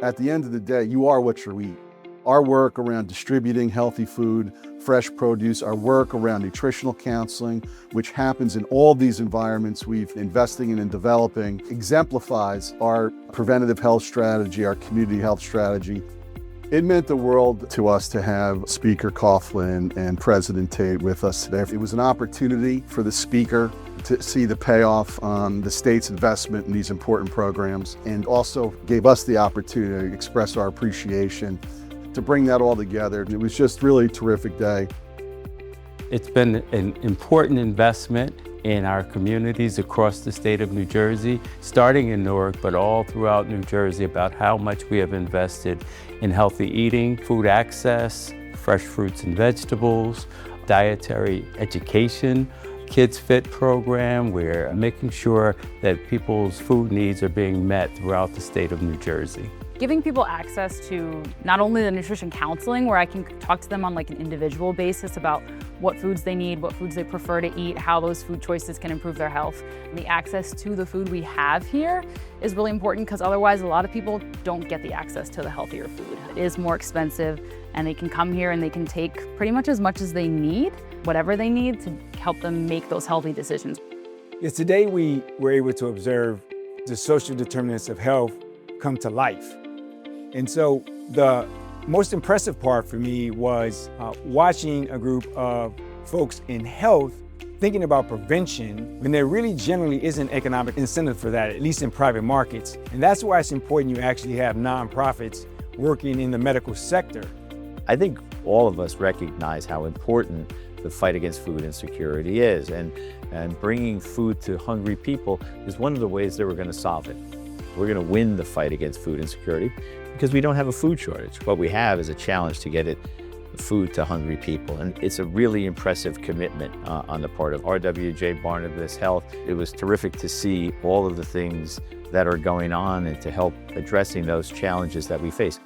At the end of the day, you are what you eat. Our work around distributing healthy food, fresh produce, our work around nutritional counseling, which happens in all these environments we've investing in and developing, exemplifies our preventative health strategy, our community health strategy. It meant the world to us to have Speaker Coughlin and President Tate with us today. It was an opportunity for the speaker to see the payoff on the state's investment in these important programs, and also gave us the opportunity to express our appreciation to bring that all together. It was just really a terrific day. It's been an important investment in our communities across the state of New Jersey, starting in Newark, but all throughout New Jersey, about how much we have invested in healthy eating, food access, fresh fruits and vegetables, dietary education, Kids Fit program. We're making sure that people's food needs are being met throughout the state of New Jersey. Giving people access to not only the nutrition counseling, where I can talk to them on like an individual basis about what foods they need, what foods they prefer to eat, how those food choices can improve their health. And the access to the food we have here is really important, because otherwise a lot of people don't get the access to the healthier food. It is more expensive, and they can come here and they can take pretty much as they need, whatever they need, to help them make those healthy decisions. Yes, today we were able to observe the social determinants of health come to life. And so the most impressive part for me was watching a group of folks in health thinking about prevention when there really generally isn't economic incentive for that, at least in private markets. And that's why it's important you actually have nonprofits working in the medical sector. I think all of us recognize how important the fight against food insecurity is, and bringing food to hungry people is one of the ways that we're going to solve it. We're going to win the fight against food insecurity because we don't have a food shortage. What we have is a challenge to get food to hungry people, and it's a really impressive commitment on the part of RWJBarnabas Health. It was terrific to see all of the things that are going on and to help addressing those challenges that we face.